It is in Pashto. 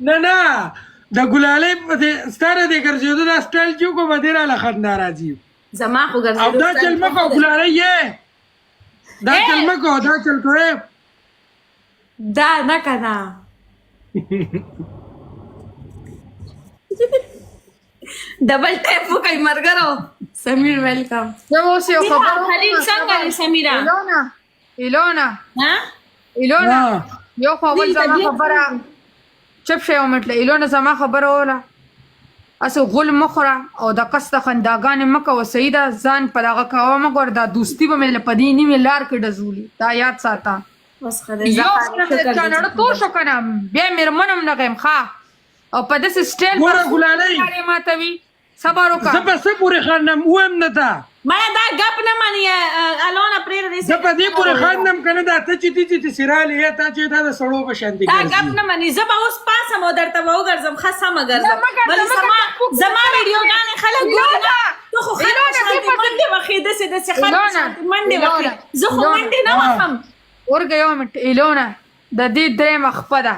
نه د ګلالۍ په دې ستاره دې ګرځېدو دا سټایل چې وکړو به دې راله خندا راځي زما خو ګرځېدو او دا چل مه کوه ګلالۍ یې دا چل مه کوه دا چل کوې دا نه که نه ډبل ټیپ وکړئ ملګرو سمیر ویلکم زه اوس یو خبر خلیل څنګه دی سمیره ایلونا یو خو اول زما خبره چپ شی ومټله ایلونا زما خبره وله اسې غول مه خوره او د کس د خنداګانې مه کوه صحیح ده ځان په دغه کوه مه ګوره دا دوستي به مې په دې نیمې لار کې ډزولي دا یاد ساته بس یو چانړه تور شو که نه بیا مېرمن هم نه غیم ښه او په داسې سټایل ګوره ګلالۍ ماتوي صبر وکړه زه به څه پورې خاندم ووایم نه ته مایا دا ګپ نه مني الونه پرېږده زه په دې پورې خاندم که نه دا ته چې دي چې سیرالې یې تا چې دا د سړو په شانتې دا ګرځي ګپ نه مني زه به اوس پاسم او درته به وګرځم ښه سمه ګرځم بلې زما ویډیوګانې خلک ګوري نه ته خو خلک شانتې منډې وښې داسې داسې خلک شانتې منډې وښې زه خو منډې نه وښم ورګه یو منټ ایلونا د دې درېیمه خپه ده